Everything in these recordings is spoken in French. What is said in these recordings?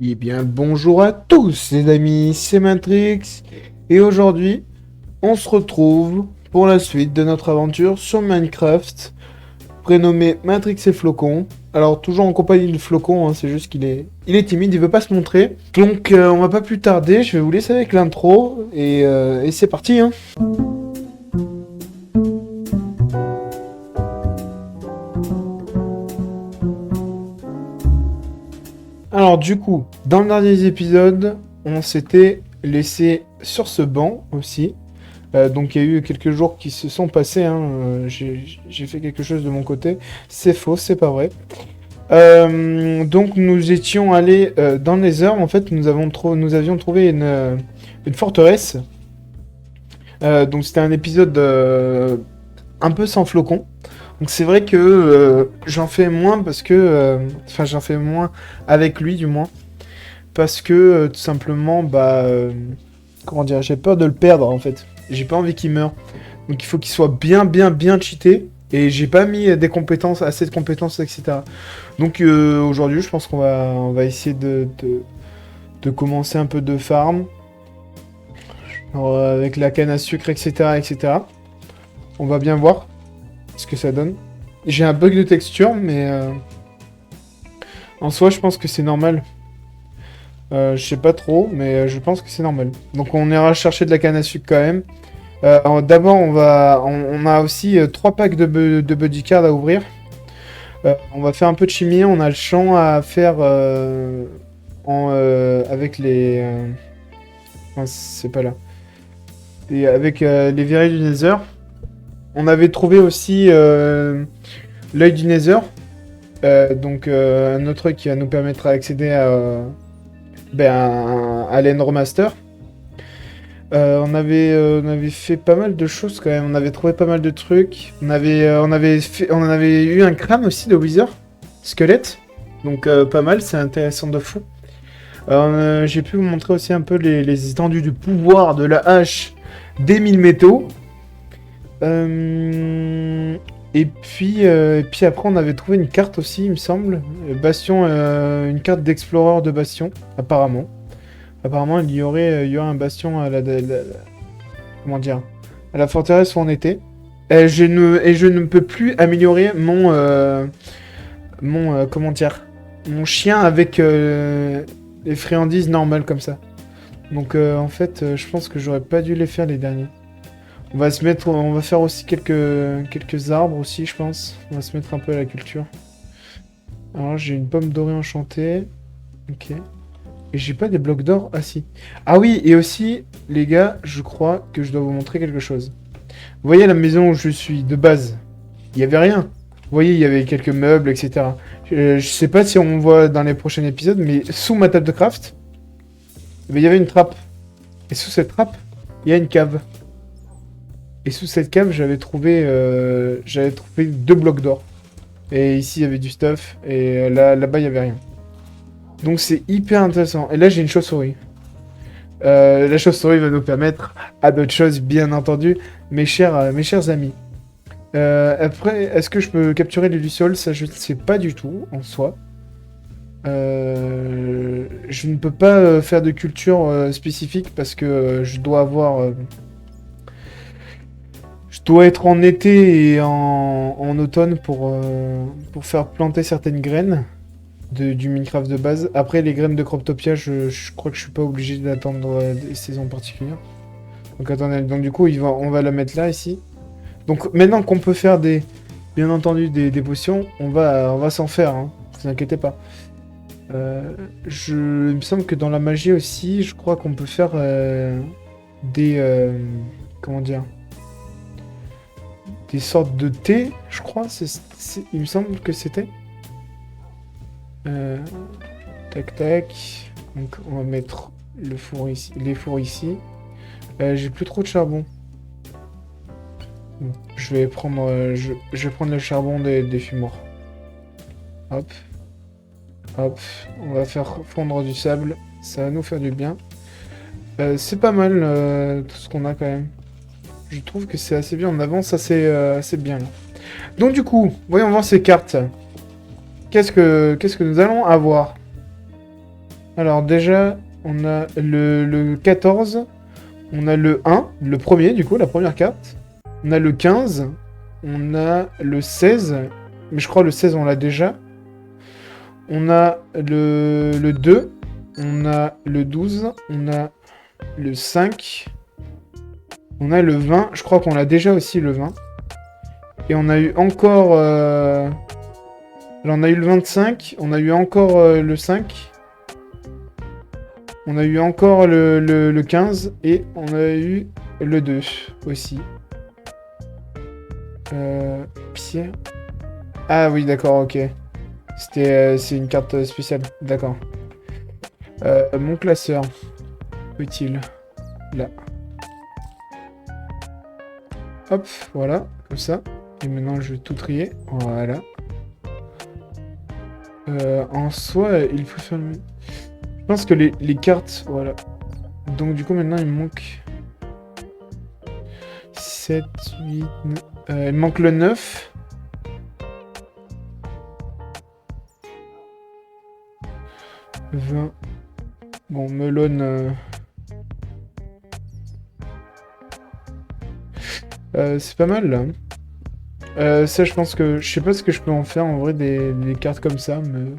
Eh bien, bonjour à tous les amis, c'est Matrix, et aujourd'hui, on se retrouve pour la suite de notre aventure sur Minecraft, prénommée Matrix et Flocon. Alors, toujours en compagnie de Flocon, hein, c'est juste qu'il est timide, il veut pas se montrer. Donc, on va pas plus tarder, je vais vous laisser avec l'intro, et c'est parti, hein. Alors du coup, dans le dernier épisode, on s'était laissé sur ce banc aussi. Donc il y a eu quelques jours qui se sont passés, hein. J'ai fait quelque chose de mon côté. C'est faux, c'est pas vrai. Donc nous étions allés dans les heures. En fait, nous avions trouvé une forteresse. Donc c'était un épisode un peu sans flocon. Donc c'est vrai que j'en fais moins parce que... Enfin j'en fais moins avec lui du moins. Parce que tout simplement, comment dire, j'ai peur de le perdre en fait. J'ai pas envie qu'il meure. Donc il faut qu'il soit bien cheaté. Et j'ai pas mis des compétences, assez de compétences, etc. Donc aujourd'hui, je pense qu'on va essayer de commencer un peu de farm. Alors, avec la canne à sucre, etc., etc. On va bien voir ce que ça donne. J'ai un bug de texture, mais en soi, je pense que c'est normal. Je sais pas trop, mais je pense que c'est normal. Donc on ira chercher de la canne à sucre quand même. D'abord, on a aussi 3 packs de bodycard à ouvrir. On va faire un peu de chimie. On a le champ à faire avec les. Enfin, c'est pas là. Et avec les verrues du Nether. On avait trouvé aussi l'œil du Nether. Donc un autre truc qui va nous permettre d'accéder à l'Endromaster. On avait fait pas mal de choses quand même. On avait trouvé pas mal de trucs. On avait eu un crâne aussi de Wither, squelette. Donc pas mal, c'est intéressant de fou. J'ai pu vous montrer aussi un peu les étendues du pouvoir de la hache des 1000 métaux. Et puis après, on avait trouvé une carte aussi, il me semble. Bastion, une carte d'explorer de Bastion, apparemment. Apparemment, il y aurait un bastion à comment dire, à la forteresse où on était. Et je ne peux plus améliorer comment dire, mon chien avec les friandises normales comme ça. Donc en fait, je pense que j'aurais pas dû les faire les derniers. On va faire aussi quelques arbres aussi, je pense. On va se mettre un peu à la culture. Alors j'ai une pomme dorée enchantée. Ok. Et j'ai pas des blocs d'or? Ah si. Ah oui, et aussi, les gars, je crois que je dois vous montrer quelque chose. Vous voyez la maison où je suis de base? Il y avait rien. Vous voyez, il y avait quelques meubles, etc. Je sais pas si on voit dans les prochains épisodes, mais sous ma table de craft, il y avait une trappe. Et sous cette trappe, il y a une cave. Et sous cette cave, j'avais trouvé 2 blocs d'or. Et ici, il y avait du stuff. Et là-bas, il y avait rien. Donc c'est hyper intéressant. Et là, j'ai une chauve-souris. La chauve-souris va nous permettre à d'autres choses, bien entendu, mes chers amis. Après, est-ce que je peux capturer les lucioles? Ça, je ne sais pas du tout, en soi. Je ne peux pas faire de culture spécifique parce que je dois avoir... je dois être en été et en automne pour faire planter certaines graines du Minecraft de base. Après, les graines de Croptopia, je crois que je suis pas obligé d'attendre des saisons particulières. Donc attendez, donc du coup, on va la mettre là, ici. Donc maintenant qu'on peut faire bien entendu des potions, on va s'en faire, hein. Vous inquiétez pas. Il me semble que dans la magie aussi, je crois qu'on peut faire des... comment dire? Des sortes de thé, je crois. Il me semble que c'était. Euh, tac tac. Donc on va mettre le four ici, les fours ici. J'ai plus trop de charbon. Bon, je vais prendre le charbon des fumoirs. Hop. Hop. On va faire fondre du sable. Ça va nous faire du bien. C'est pas mal tout ce qu'on a quand même. Je trouve que c'est assez bien. On avance assez bien là. Donc du coup, voyons voir ces cartes. Qu'est-ce que nous allons avoir? Alors déjà, on a le 14, on a le 1, le premier du coup, la première carte. On a le 15, on a le 16, mais je crois le 16 on l'a déjà. On a le 2, on a le 12, on a le 5, on a le 20, je crois qu'on l'a déjà aussi le 20. Et on a eu encore... Alors on a eu le 25, on a eu encore le 5. On a eu encore le 15 et on a eu le 2 aussi. Pierre. Ah oui, d'accord, ok. C'est une carte spéciale, d'accord. Mon classeur. Utile. Là. Hop, voilà, comme ça. Et maintenant, je vais tout trier. Voilà. En soi, il faut faire le... Je pense que les cartes, voilà. Donc du coup, maintenant, il me manque... 7, 8, 9... il me manque le 9. Bon, Melon... c'est pas mal, là. Ça, je pense que... Je sais pas ce que je peux en faire, en vrai, des cartes comme ça, mais...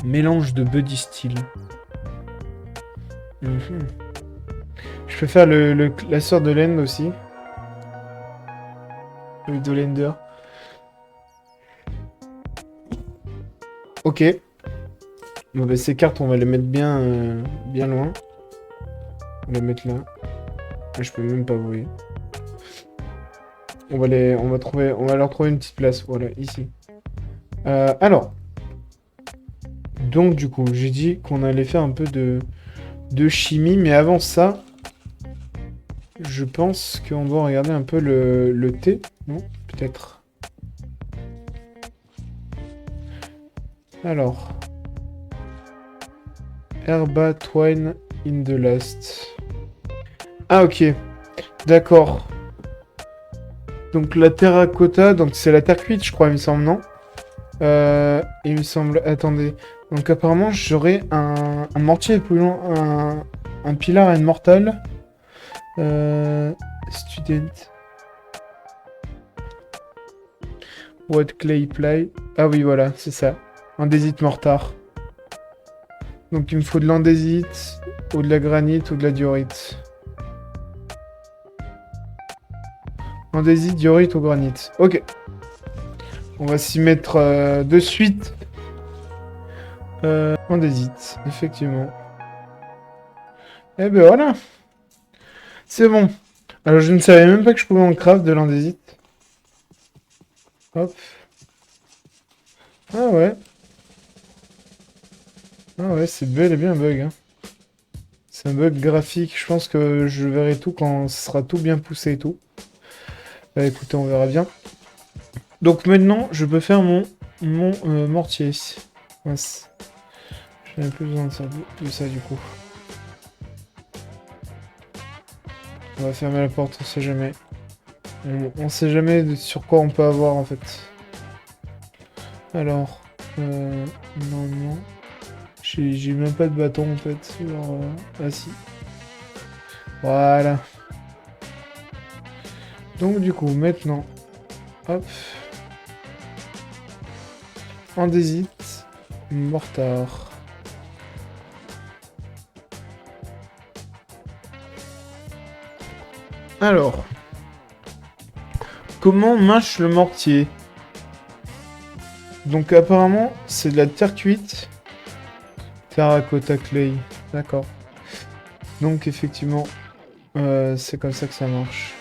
Mélange de Buddy Steel. Je peux faire la sœur de Lend aussi. Le Dolender. Ok. Bon, bah, ces cartes, on va les mettre bien loin. On va les mettre là. Ah, je peux même pas voir. On va leur trouver une petite place. Voilà, ici. Alors. Donc, du coup, j'ai dit qu'on allait faire un peu de chimie, mais avant ça, je pense qu'on doit regarder un peu le thé, non? Peut-être. Alors. Herba twine in the last. Ah, ok. D'accord. Donc la terracotta, donc c'est la terre cuite, je crois, il me semble, non? Il me semble... Attendez. Donc apparemment, j'aurai un mortier époulant, un pilar immortal. Student. What clay play? Ah oui, voilà, c'est ça. Andésite mortar. Donc il me faut de l'andésite, ou de la granite, ou de la diorite. Andésite, diorite ou granite. Ok. On va s'y mettre de suite. Andésite, effectivement. Eh ben voilà. C'est bon. Alors je ne savais même pas que je pouvais en craft de l'andésite. Hop. Ah ouais. Ah ouais, c'est bel et bien un bug. Hein. C'est un bug graphique. Je pense que je verrai tout quand ce sera tout bien poussé et tout. Bah écoutez, on verra bien. Donc maintenant, je peux faire mon mortier. Mince. J'en ai plus besoin de ça du coup. On va fermer la porte, on sait jamais. On sait jamais sur quoi on peut avoir en fait. Alors, non. J'ai même pas de bâton en fait. Genre, ah si. Voilà. Donc du coup, maintenant, hop. Andésite, mortar. Alors, comment mâche le mortier? Donc apparemment, c'est de la terre cuite. Terracotta clay. D'accord. Donc effectivement, c'est comme ça que ça marche.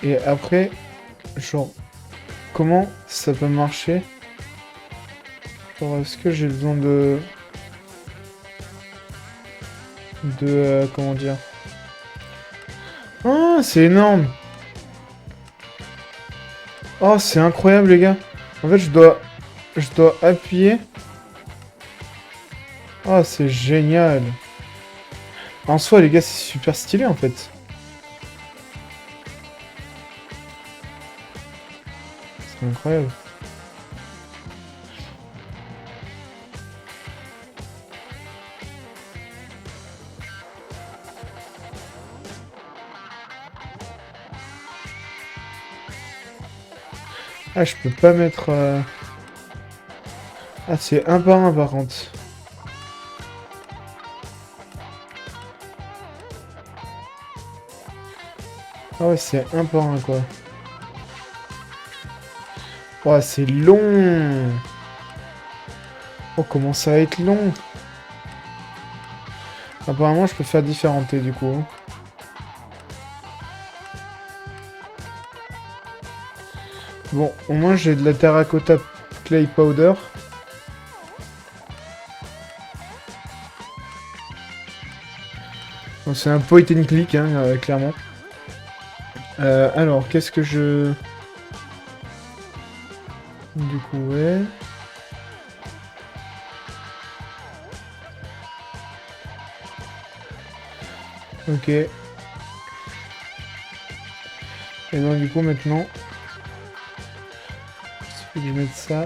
Et après, genre, comment ça peut marcher? Genre, est-ce que j'ai besoin comment dire? Ah, c'est énorme! Oh, c'est incroyable, les gars! En fait, je dois appuyer. Ah, c'est génial! En soi, les gars, c'est super stylé, en fait. C'est incroyable. Ah, je peux pas mettre... Ah, c'est un par un par contre. Ah ouais, c'est un par un quoi. Oh, c'est long. Oh, comment ça va être long. Apparemment, je peux faire différentes du coup. Bon, au moins j'ai de la terracotta clay powder. Donc c'est un point and click, hein, clairement. Alors, qu'est-ce que je... Du coup, ouais... Ok. Et donc du coup maintenant... Il faut que je mette ça.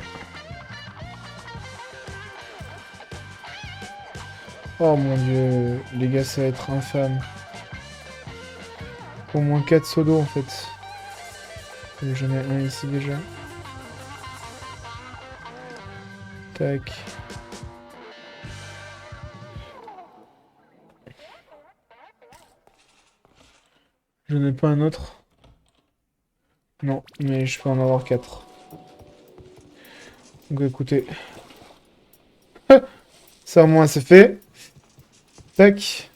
Oh mon dieu, les gars, ça va être infâme. Au moins 4 seaux d'eau en fait. Et j'en ai un ici déjà. Tac. J'en ai pas un autre. Non, mais je peux en avoir 4. Donc écoutez. Ça au moins c'est fait. Tac.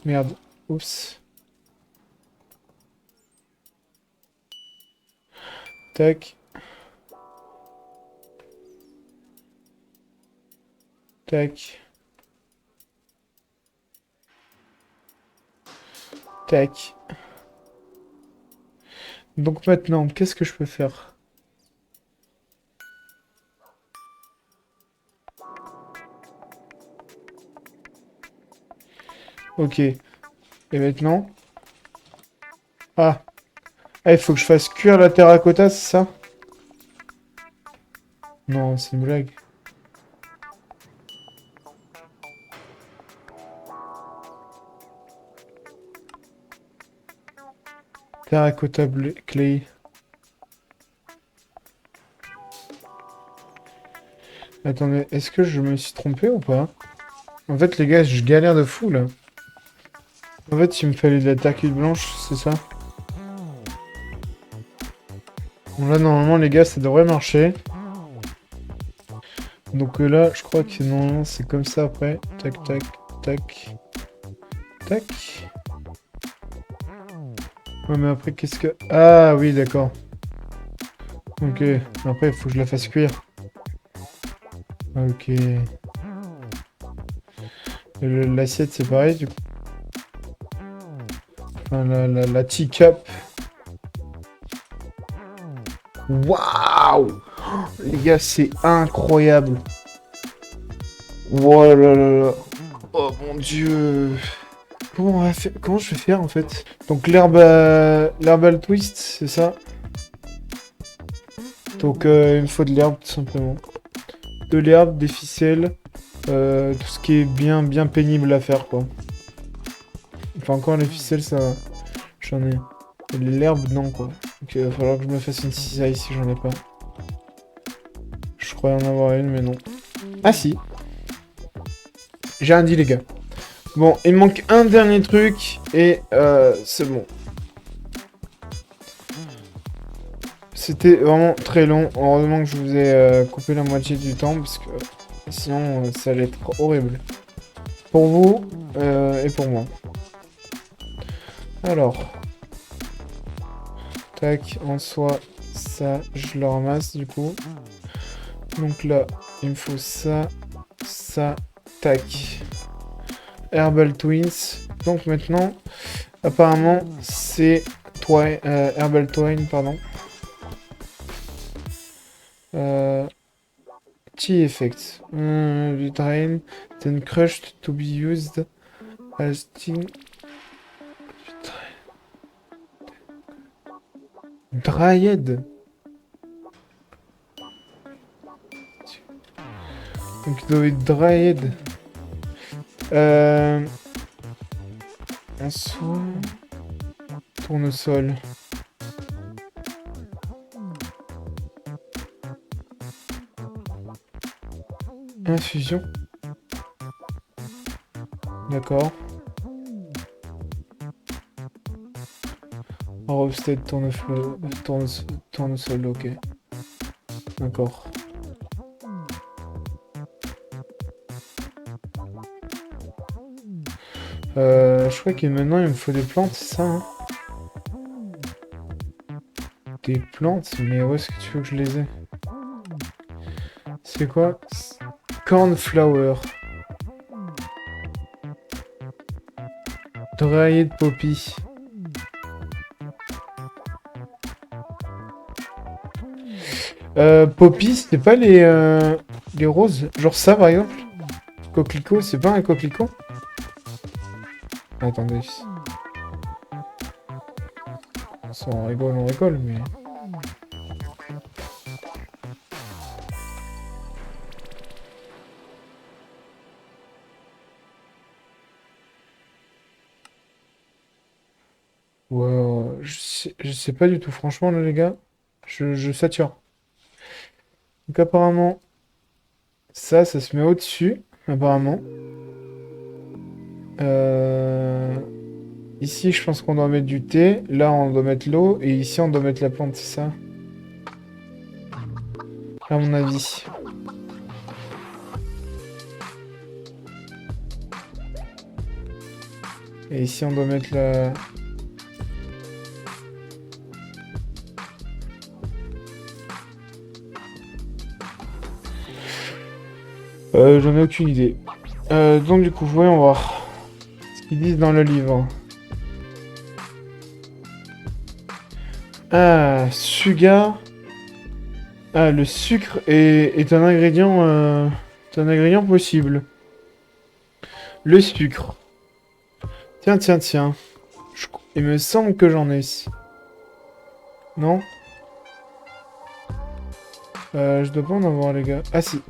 Merde. Oups. Tac. Tac. Tac. Donc maintenant, qu'est-ce que je peux faire? Ok. Et maintenant? Ah. Ah, il faut que je fasse cuire la terracotta, c'est ça? Non, c'est une blague. Terracotta clay. Attendez, est-ce que je me suis trompé ou pas? En fait, les gars, je galère de fou, là. En fait, il me fallait de la terre cuite blanche, c'est ça? Bon, là, normalement, les gars, ça devrait marcher. Donc là, je crois que normalement, c'est comme ça après. Tac, tac, tac. Tac. Ouais, mais après, qu'est-ce que... Ah, oui, d'accord. Ok. Après, il faut que je la fasse cuire. Ok. L'assiette, c'est pareil, du coup. Enfin, la teacup. Waouh! Les gars, c'est incroyable. Oh là là là. Oh mon dieu. Comment je vais faire en fait? Donc l'herbal twist, c'est ça? Donc il me faut de l'herbe tout simplement. De l'herbe, des ficelles, tout ce qui est bien pénible à faire quoi. Enfin encore les ficelles ça va. J'en ai. L'herbe non quoi. Donc il va falloir que je me fasse une cisaille si j'en ai pas. Je croyais en avoir une mais non. Ah si. J'ai un dit les gars. Bon, il me manque un dernier truc et c'est bon. C'était vraiment très long. Heureusement que je vous ai coupé la moitié du temps parce que sinon ça allait être horrible. Pour vous et pour moi. Alors, tac, en soi, ça, je le ramasse du coup. Donc là, il me faut ça, ça, tac. Herbal Twins. Donc maintenant, apparemment, c'est Herbal Twine, pardon. Tea effect. Drain, then crushed to be used as tea. Dryad. Donc il doit être Dryad. En soi... Tournesol. Infusion. D'accord. Roasted tournesol, ok. D'accord. Je crois que maintenant il me faut des plantes, c'est ça, hein? Des plantes, mais où est-ce que tu veux que je les ai? C'est quoi? Cornflower. Dried poppy. Poppy, c'est pas les roses? Genre ça, par exemple? Coquelicot, c'est pas un coquelicot? Attendez. On rigole, mais... Ouais, je sais pas du tout, franchement, là, les gars. Je sature. Donc, apparemment, ça se met au-dessus, apparemment. Ici, je pense qu'on doit mettre du thé. Là, on doit mettre l'eau. Et ici, on doit mettre la plante, c'est ça? À mon avis. Et ici, on doit mettre la... J'en ai aucune idée. Donc, du coup, voyons voir ce qu'ils disent dans le livre. Ah, sugar. Ah, le sucre est un ingrédient possible. Le sucre. Tiens. Il me semble que j'en ai ici. Non? Je dois pas en avoir, les gars. Ah, si.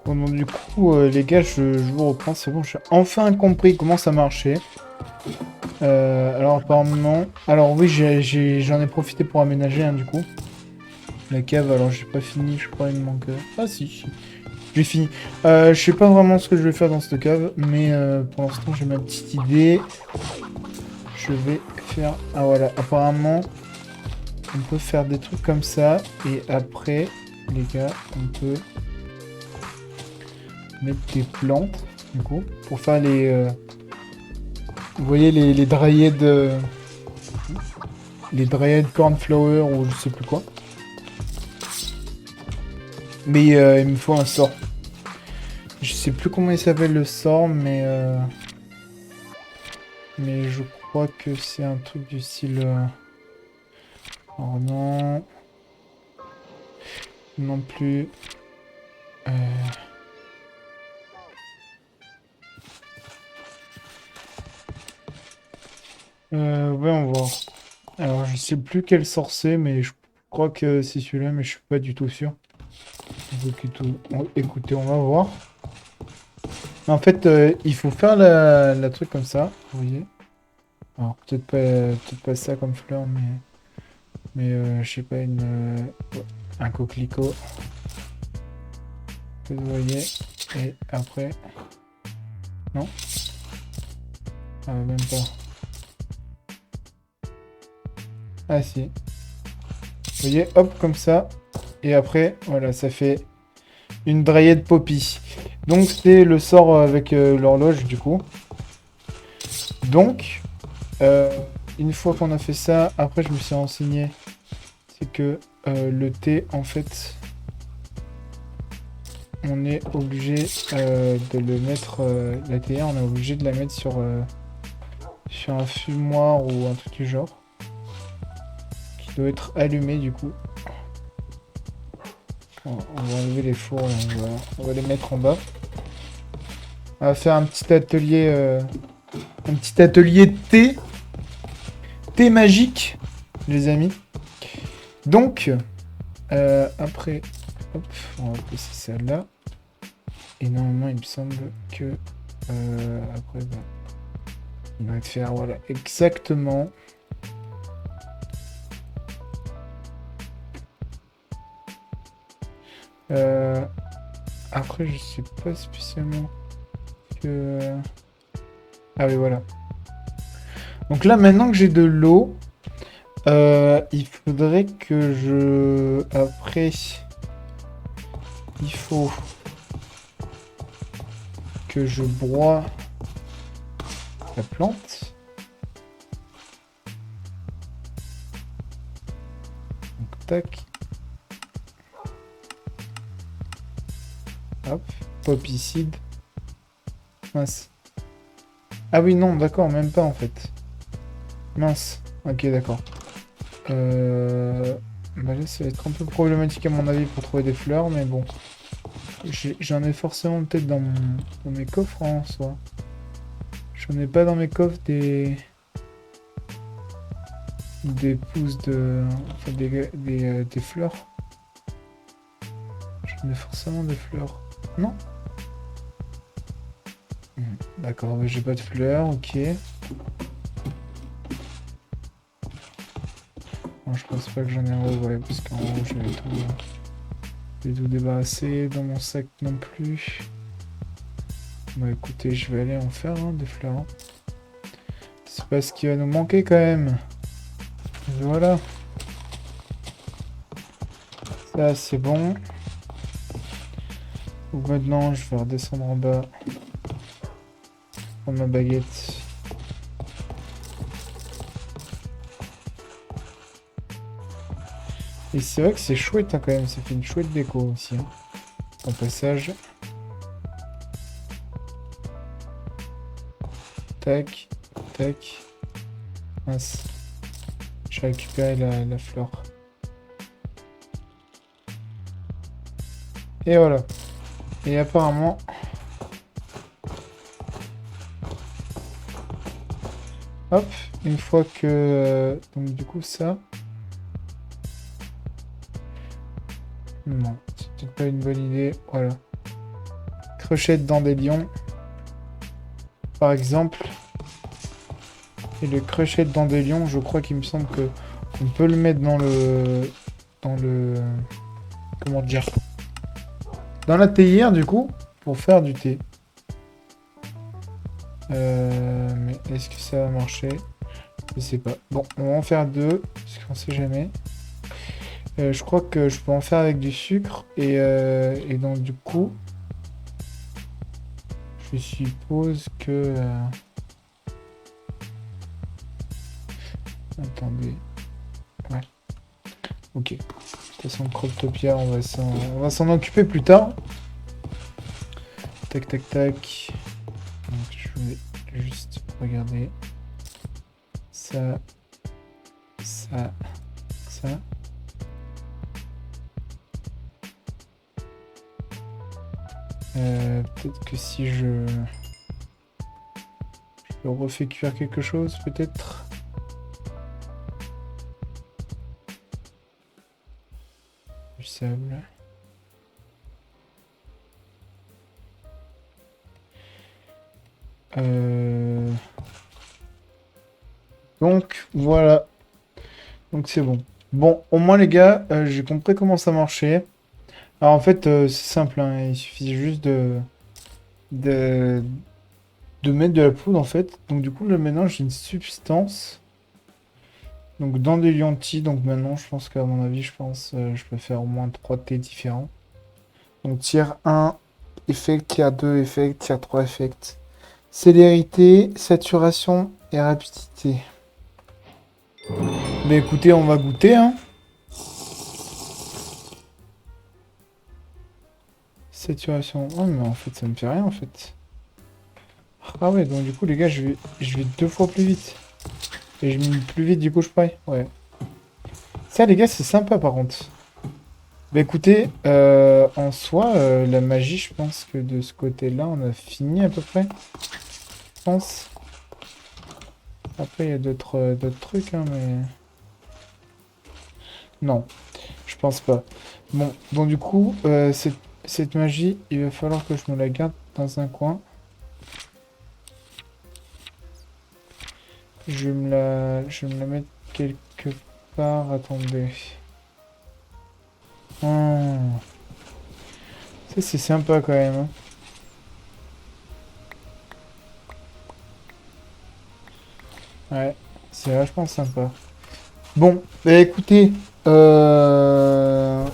Bon, donc, du coup, les gars, je vous reprends. C'est bon, j'ai enfin compris comment ça marchait. Alors, apparemment... Alors, oui, j'en ai profité pour aménager, hein, du coup. La cave, alors, j'ai pas fini, je crois, il me manque... Ah, si. J'ai fini. Je sais pas vraiment ce que je vais faire dans cette cave, mais pour l'instant, j'ai ma petite idée. Je vais faire... Ah, voilà. Apparemment, on peut faire des trucs comme ça. Et après, les gars, on peut mettre des plantes, du coup, pour faire les... Vous voyez les dryad... les dryad cornflower ou je sais plus quoi. Mais il me faut un sort. Je sais plus comment il s'appelle le sort, mais je crois que c'est un truc du style... Oh non... Non plus... Ouais, on va voir. Alors, je sais plus quel sort c'est, mais je crois que c'est celui-là, mais je suis pas du tout sûr. Donc, écoutez, on va voir. En fait, il faut faire la truc comme ça, vous voyez. Alors, peut-être pas ça comme fleur, mais je sais pas, un coquelicot. Vous voyez. Et après... Non? Ah, même pas. Ah, si. Vous voyez, hop, comme ça. Et après, voilà, ça fait une dryad poppy. Donc, c'est le sort avec l'horloge, du coup. Donc, une fois qu'on a fait ça, après, je me suis renseigné. C'est que le thé, en fait, on est obligé de le mettre... la théière, on est obligé de la mettre sur un fumoir ou un truc du genre. Qui doit être allumé, du coup. On va enlever les fours, et on va les mettre en bas. On va faire un petit atelier de thé. thé magique, les amis. Donc, après, hop, on va placer ça là. Et normalement, il me semble que après, bah, il va te faire, voilà, exactement. Après, je sais pas spécialement que... Ah oui, voilà. Donc là, maintenant que j'ai de l'eau, il faudrait que je... Après, il faut que je broie la plante. Donc, tac. Hop, popicide. Mince. Ah oui, non, d'accord, même pas en fait. Mince. Ok, d'accord. Bah là, ça va être un peu problématique à mon avis pour trouver des fleurs, mais bon. J'en ai forcément peut-être dans mes coffres en soi. J'en ai pas dans mes coffres des pousses de... Enfin, des fleurs. J'en ai forcément des fleurs. Non? D'accord, mais j'ai pas de fleurs, ok. Bon, je pense pas que j'en ai en haut, ouais, parce qu'en haut j'ai tout débarrassé, dans mon sac non plus. Bah écoutez, je vais aller en faire des fleurs. C'est pas ce qui va nous manquer quand même. Voilà. Ça c'est bon. Donc maintenant je vais redescendre en bas. Prendre ma baguette. Et c'est vrai que c'est chouette quand même, ça fait une chouette déco aussi. Au passage. Tac, tac. Mince. J'ai récupéré la fleur. Et voilà. Et apparemment... Hop, une fois que... donc du coup ça... Non, c'est peut-être pas une bonne idée. Voilà. Crochet de dandelion. Par exemple. Et le crochet de dandelion, je crois qu'il me semble que on peut le mettre dans le... Comment dire? Dans la théière, du coup, pour faire du thé. Mais est-ce que ça va marcher? Je sais pas. Bon, on va en faire deux, parce qu'on sait jamais. Je crois que je peux en faire avec du sucre et donc du coup, je suppose que... Attendez. Ouais. Ok. De toute façon, Croptopia, on va s'en occuper plus tard. Tac, tac, tac. Donc, je vais juste regarder. Ça. Ça. Ça. Peut-être que si je refais cuire quelque chose, peut-être. Du sable. Donc voilà. Donc c'est bon. Bon, au moins les gars, j'ai compris comment ça marchait. Alors en fait, c'est simple, hein, il suffit juste de, de mettre de la poudre en fait. Donc du coup, là maintenant, j'ai une substance. Donc dans des liantis, donc maintenant, je pense qu'à mon avis, je peux faire au moins 3 thés différents. Donc tier 1, effect, tier 2, effect, tier 3, effect. Célérité, saturation et rapidité. Mais écoutez, on va goûter, hein. Saturation. Oh, mais en fait, ça me fait rien, en fait. Ah ouais, donc du coup, les gars, je vais 2 fois plus vite. Et je mets plus vite, du coup, je parie. Ouais. Ça, les gars, c'est sympa, par contre. Bah écoutez, en soi, la magie, je pense que de ce côté-là, on a fini à peu près. Je pense. Après, il y a d'autres trucs, hein, mais... Non, je pense pas. Bon, donc du coup, cette magie, il va falloir que je me la garde dans un coin. Je vais me la mettre quelque part. Attendez. Hmm. Ça, c'est sympa quand même, hein. Ouais, c'est vachement sympa. Bon, bah écoutez, je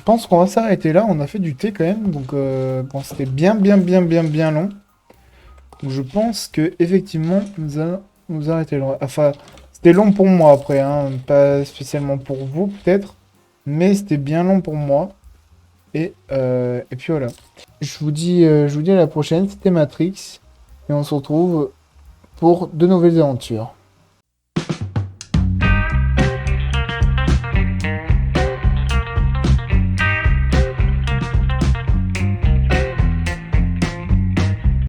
pense qu'on va s'arrêter là. On a fait du thé quand même, donc bon, c'était bien long. Donc je pense que effectivement, nous allons nous arrêter là. Enfin, c'était long pour moi après, hein, pas spécialement pour vous peut-être, mais c'était bien long pour moi. Et puis voilà. Je vous dis à la prochaine. C'était Matrix, et on se retrouve pour de nouvelles aventures.